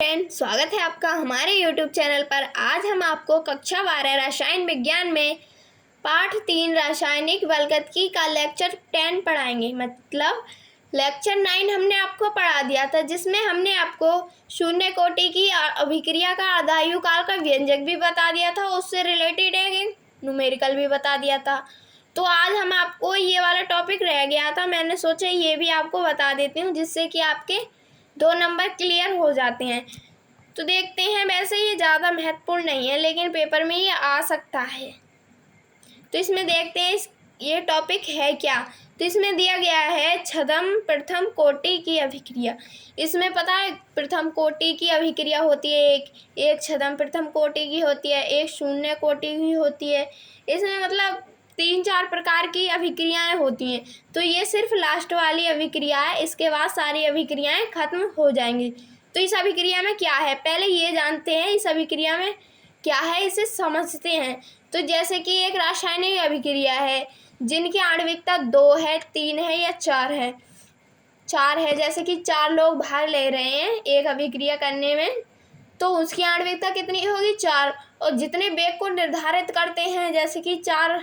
Friend, स्वागत है आपका हमारे YouTube चैनल पर। आज हम आपको कक्षा 12 रसायन विज्ञान में पाठ 3 रासायनिक बलगतिकी का लेक्चर 10 पढ़ाएंगे। मतलब लेक्चर 9 हमने आपको पढ़ा दिया था, जिसमें हमने आपको शून्य कोटि की अभिक्रिया का आधायु काल का व्यंजक भी बता दिया था, उससे रिलेटेड एक न्यूमेरिकल भी बता दिया था। तो आज हम आपको ये वाला टॉपिक रह गया था, मैंने सोचा ये भी आपको बता देती हूँ, जिससे कि आपके 2 नंबर क्लियर हो जाते हैं। तो देखते हैं, वैसे ये ज़्यादा महत्वपूर्ण नहीं है, लेकिन पेपर में ये आ सकता है। तो इसमें देखते हैं ये टॉपिक है क्या। तो इसमें दिया गया है छद्म प्रथम कोटि की अभिक्रिया। इसमें पता है प्रथम कोटि की अभिक्रिया होती है, एक छद्म प्रथम कोटि की होती है, एक शून्य कोटि की होती है। इसमें मतलब 3-4 प्रकार की अभिक्रियाएं होती हैं। तो ये सिर्फ लास्ट वाली अभिक्रिया है, इसके बाद सारी अभिक्रियाएं खत्म हो जाएंगी। तो इस अभिक्रिया में क्या है, पहले ये जानते हैं इस अभिक्रिया में क्या है, इसे समझते हैं। तो जैसे कि एक रासायनिक अभिक्रिया है जिनकी आणविकता 2 है, 3 है या 4 है। 4 है, जैसे कि 4 लोग भाग ले रहे हैं एक अभिक्रिया करने में, तो उसकी आणविकता कितनी होगी, 4। और जितने वेग को निर्धारित करते हैं, जैसे कि 4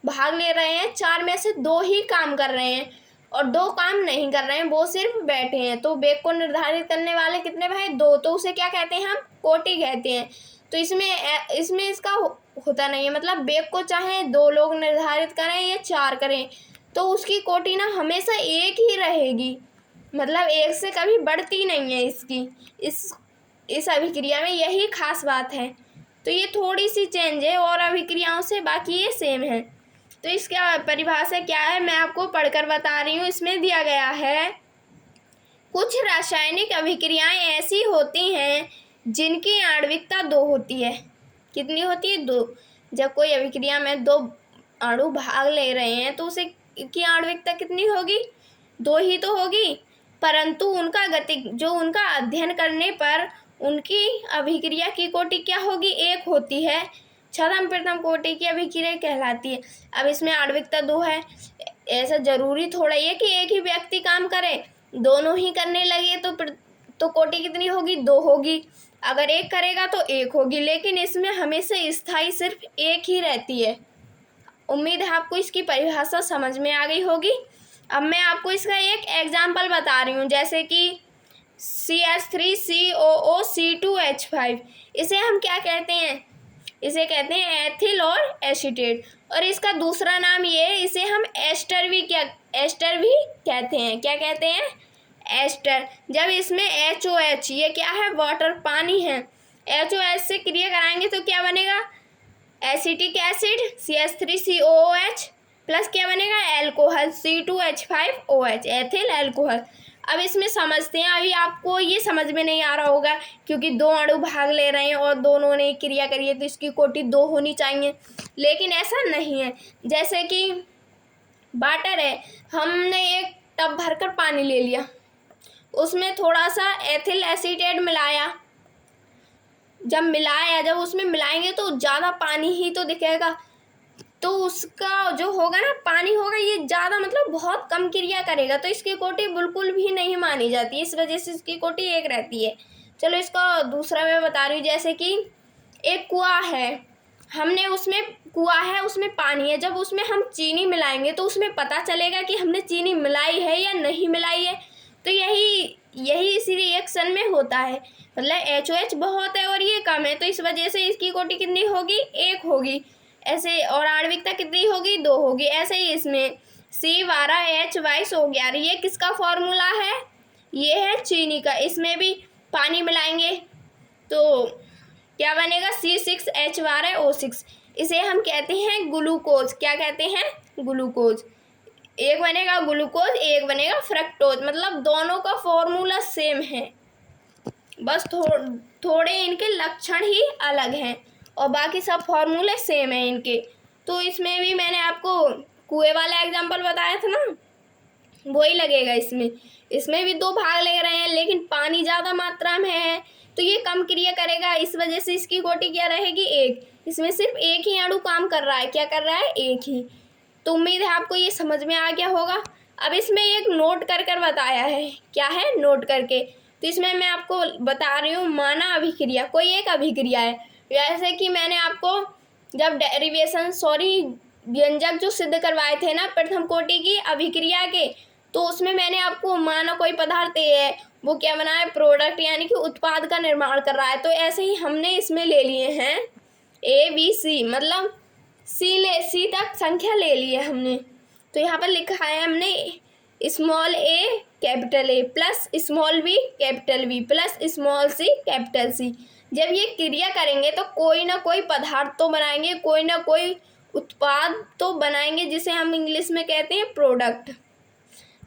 भाग ले रहे हैं, 4 में से 2 ही काम कर रहे हैं और 2 काम नहीं कर रहे हैं, वो सिर्फ बैठे हैं। तो वेग को निर्धारित करने वाले कितने भाई, 2। तो उसे क्या कहते हैं, हम कोटि कहते हैं। तो इसमें इसका होता नहीं है, मतलब वेग को चाहे 2 लोग निर्धारित करें या 4 करें, तो उसकी कोटि ना हमेशा एक ही रहेगी, मतलब एक से कभी बढ़ती नहीं है इसकी। इस अभिक्रिया में यही खास बात है। तो ये थोड़ी सी चेंज है और अभिक्रियाओं से, बाकी ये सेम है। तो इसका परिभाषा क्या है मैं आपको पढ़कर बता रही हूँ। इसमें दिया गया है कुछ रासायनिक अभिक्रियाएं ऐसी होती हैं जिनकी आणविकता 2 होती है। कितनी होती है, 2। जब कोई अभिक्रिया में 2 अणु भाग ले रहे हैं तो उसे की आणविकता कितनी होगी, 2 ही तो होगी। परंतु उनका उनका अध्ययन करने पर उनकी अभिक्रिया की कोटि क्या होगी, 1 होती है। छद्म प्रथम कोटि की अभिक्रिया कहलाती है। अब इसमें आणविकता 2 है, ऐसा जरूरी थोड़ा ही है कि एक ही व्यक्ति काम करे, दोनों ही करने लगे तो कोटि कितनी होगी, 2 होगी। अगर एक करेगा तो 1 होगी, लेकिन इसमें हमेशा स्थायी सिर्फ 1 ही रहती है। उम्मीद है आपको इसकी परिभाषा समझ में आ गई होगी। अब मैं आपको इसका एक एग्जाम्पल बता रही हूँ, जैसे कि CH3COO C2H5। इसे हम क्या कहते हैं, इसे कहते हैं एथिल और एसीटेट। और इसका दूसरा नाम ये है, इसे हम एस्टर भी कहते हैं। क्या कहते हैं, एस्टर। जब इसमें HOH, ये क्या है, वाटर, पानी है, HOH से क्रिया कराएंगे तो क्या बनेगा, एसिटिक एसिड CH3COOH प्लस क्या बनेगा, एल्कोहल C2H5OH, एथिल एल्कोहल। अब इसमें समझते हैं, अभी आपको ये समझ में नहीं आ रहा होगा क्योंकि 2 अणु भाग ले रहे हैं और दोनों ने क्रिया करी है, तो इसकी कोटि 2 होनी चाहिए, लेकिन ऐसा नहीं है। जैसे कि वाटर है, हमने एक टब भरकर पानी ले लिया, उसमें थोड़ा सा एथिल एसीटेट मिलाया। जब उसमें मिलाएंगे तो ज़्यादा पानी ही तो दिखेगा, तो उसका जो होगा ना, पानी होगा, ये ज़्यादा मतलब बहुत कम क्रिया करेगा, तो इसकी कोटि बिल्कुल भी नहीं मानी जाती। इस वजह से इसकी कोटि 1 रहती है। चलो इसका दूसरा मैं बता रही हूँ, जैसे कि एक कुआं है, कुआं है, उसमें पानी है। जब उसमें हम चीनी मिलाएंगे तो उसमें पता चलेगा कि हमने चीनी मिलाई है या नहीं मिलाई है। तो यही इसी रिएक्शन में होता है, मतलब HOH बहुत है और ये कम है, तो इस वजह से इसकी कोटि कितनी होगी, 1 होगी ऐसे। और आणविकता कितनी होगी, 2 होगी। ऐसे ही इसमें C12H22 हो गया। ये किसका फॉर्मूला है, ये है चीनी का। इसमें भी पानी मिलाएंगे तो क्या बनेगा, C6H12O6। इसे हम कहते हैं ग्लूकोज। क्या कहते हैं, ग्लूकोज। एक बनेगा ग्लूकोज, एक बनेगा फ्रक्टोज, मतलब दोनों का फॉर्मूला सेम है, बस थोड़े इनके लक्षण ही अलग हैं और बाकी सब फॉर्मूले सेम हैं इनके। तो इसमें भी मैंने आपको कुएं वाला एग्जांपल बताया था ना, वही लगेगा। इसमें भी 2 भाग ले रहे हैं, लेकिन पानी ज़्यादा मात्रा में है तो ये कम क्रिया करेगा, इस वजह से इसकी कोटि क्या रहेगी, 1। इसमें सिर्फ एक ही अणु काम कर रहा है, क्या कर रहा है, 1 ही। तो उम्मीद है आपको ये समझ में आ गया होगा। अब इसमें एक नोट कर बताया है, क्या है, नोट करके। तो इसमें मैं आपको बता रही हूँ माना अभिक्रिया, कोई एक अभिक्रिया है। जैसे कि मैंने आपको जब व्यंजक जो सिद्ध करवाए थे ना प्रथम कोटि की अभिक्रिया के, तो उसमें मैंने आपको माना कोई पदार्थ है वो क्या बना है, प्रोडक्ट यानी कि उत्पाद का निर्माण कर रहा है। तो ऐसे ही हमने इसमें ले लिए हैं ABC, मतलब सी तक संख्या ले ली है हमने। तो यहाँ पर लिखा है हमने small a capital A plus small b capital B plus small c capital C। जब ये क्रिया करेंगे तो कोई ना कोई पदार्थ तो बनाएंगे, कोई ना कोई उत्पाद तो बनाएंगे, जिसे हम इंग्लिश में कहते हैं प्रोडक्ट।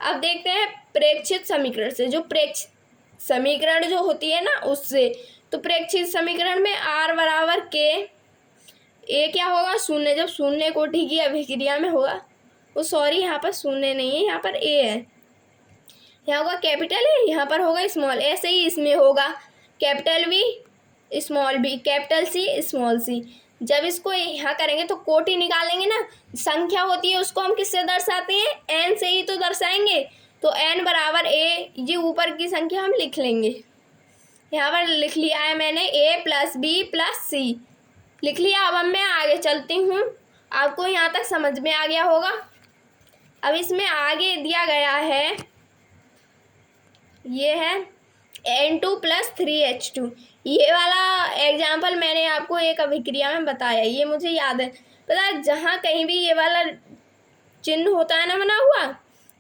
अब देखते हैं प्रेक्षित समीकरण से, जो प्रेक्षित समीकरण जो होती है ना उससे। तो प्रेक्षित समीकरण में R बराबर K, A क्या होगा, शून्य। जब शून्य कोटि की अभिक्रिया में होगा, वो सॉरी यहाँ पर शून्य नहीं है, यहाँ पर A है, यहाँ होगा कैपिटल A, यहाँ पर होगा स्मॉल। ऐसे ही इसमें होगा capital B small b capital C small c। जब इसको यहाँ करेंगे तो कोटि निकालेंगे ना, संख्या होती है उसको हम किससे दर्शाते हैं, n से ही तो दर्शाएंगे। तो n बराबर a, ये ऊपर की संख्या हम लिख लेंगे। यहाँ पर लिख लिया है मैंने a plus b plus c लिख लिया। अब मैं आगे चलती हूँ, आपको यहाँ तक समझ में आ गया होगा। अब इसमें आगे दिया गया है, ये है N2 प्लस 3H2। ये वाला एग्जाम्पल मैंने आपको एक अभिक्रिया में बताया, ये मुझे याद है। पता है, जहाँ कहीं भी ये वाला चिन्ह होता है ना बना हुआ,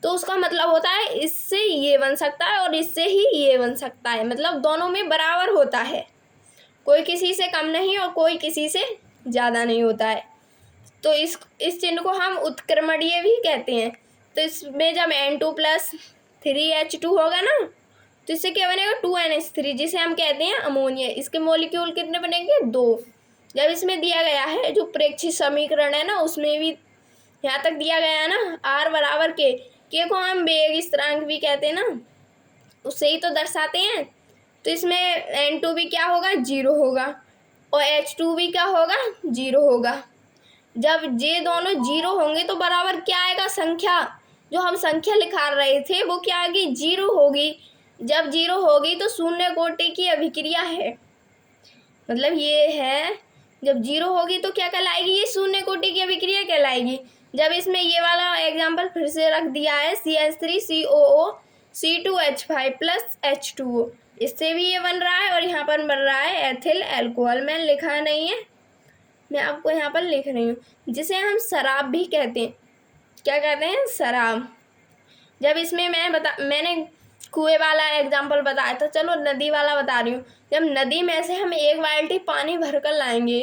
तो उसका मतलब होता है इससे ये बन सकता है और इससे ही ये बन सकता है, मतलब दोनों में बराबर होता है, कोई किसी से कम नहीं और कोई किसी से ज़्यादा नहीं होता है। तो इस चिन्ह को हम उत्क्रमणीय भी कहते हैं। तो इसमें जब N2 प्लस 3H2 होगा ना, तो इससे क्या बनेगा 2NH3, जिसे हम कहते हैं अमोनिया। इसके मॉलिक्यूल कितने बनेंगे, 2। जब इसमें दिया गया है जो प्रेक्षित समीकरण है ना, उसमें भी यहाँ तक दिया गया है ना R बराबर K को हम वेग स्थिरांक भी कहते हैं ना, उससे ही तो दर्शाते हैं। तो इसमें N2 भी क्या होगा, 0 होगा और H2 भी क्या होगा, 0 होगा। जब ये दोनों 0 होंगे तो बराबर क्या आएगा, संख्या, जो हम संख्या लिखा रहे थे वो क्या आएगी, 0 होगी। जब 0 होगी तो शून्य कोटि की अभिक्रिया है, मतलब ये है जब 0 होगी तो क्या कहलाएगी, ये शून्य कोटि की अभिक्रिया कहलाएगी। जब इसमें ये वाला एग्जाम्पल फिर से रख दिया है CH3COO C2H5 प्लस H2O, इससे भी ये बन रहा है और यहाँ पर बन रहा है एथिल एल्कोहल। मैंने लिखा नहीं है, मैं आपको यहाँ पर लिख रही हूँ, जिसे हम शराब भी कहते हैं। क्या कहते हैं, शराब। जब इसमें मैंने कुएं वाला एग्जाम्पल बताया था, चलो नदी वाला बता रही हूँ। जब नदी में से हम 1 बाल्टी पानी भर कर लाएंगे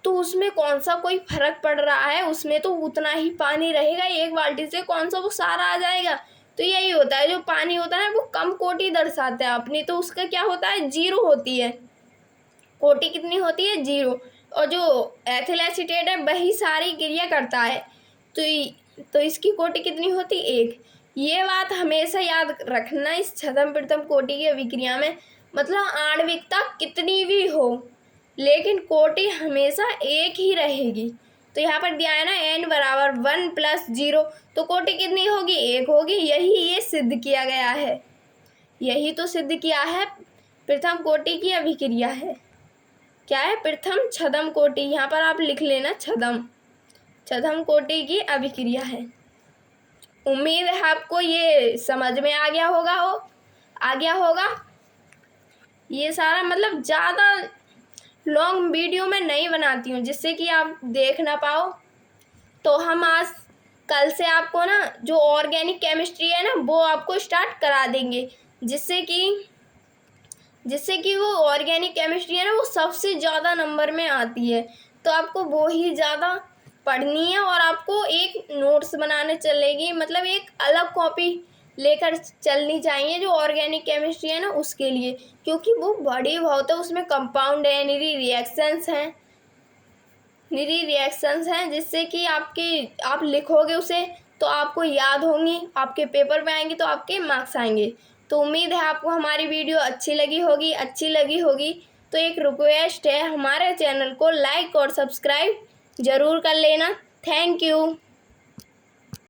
तो उसमें कौन सा कोई फर्क पड़ रहा है, उसमें तो उतना ही पानी रहेगा, 1 बाल्टी से कौन सा वो सारा आ जाएगा। तो यही होता है, जो पानी होता है वो कम कोटि दर्शाता है अपनी, तो उसका क्या होता है, 0 होती है कोटि। कितनी होती है, 0। और जो एथिल एसीटेट है वही सारी क्रिया करता है, तो इसकी कोटि कितनी होती, 1। ये बात हमेशा याद रखना इस छदम प्रथम कोटि की अभिक्रिया में, मतलब आणविकता कितनी भी हो लेकिन कोटि हमेशा 1 ही रहेगी। तो यहाँ पर दिया है ना n बराबर 1 प्लस 0, तो कोटि कितनी होगी, 1 होगी। यही ये सिद्ध किया गया है, यही तो सिद्ध किया है प्रथम कोटि की अभिक्रिया है। क्या है, प्रथम छदम कोटि, यहाँ पर आप लिख लेना छदम कोटि की अभिक्रिया है। उम्मीद है आपको ये समझ में आ गया होगा। ये सारा मतलब ज़्यादा लॉन्ग वीडियो में नहीं बनाती हूँ जिससे कि आप देख ना पाओ। तो हम कल से आपको ना जो ऑर्गेनिक केमिस्ट्री है ना वो आपको स्टार्ट करा देंगे, जिससे कि वो ऑर्गेनिक केमिस्ट्री है ना वो सबसे ज़्यादा नंबर में आती है। तो आपको वो ही ज़्यादा पढ़नी है और आपको एक नोट्स बनाने चलेगी, मतलब एक अलग कॉपी लेकर चलनी चाहिए जो ऑर्गेनिक केमिस्ट्री है ना उसके लिए, क्योंकि वो बड़ी बहुत है, उसमें कंपाउंड है, निरी रिएक्शंस हैं जिससे कि आप लिखोगे उसे तो आपको याद होंगी, आपके पेपर में आएंगी तो आपके मार्क्स आएंगे। तो उम्मीद है आपको हमारी वीडियो अच्छी लगी होगी। तो एक रिक्वेस्ट है, हमारे चैनल को लाइक और सब्सक्राइब ज़रूर कर लेना। Thank you.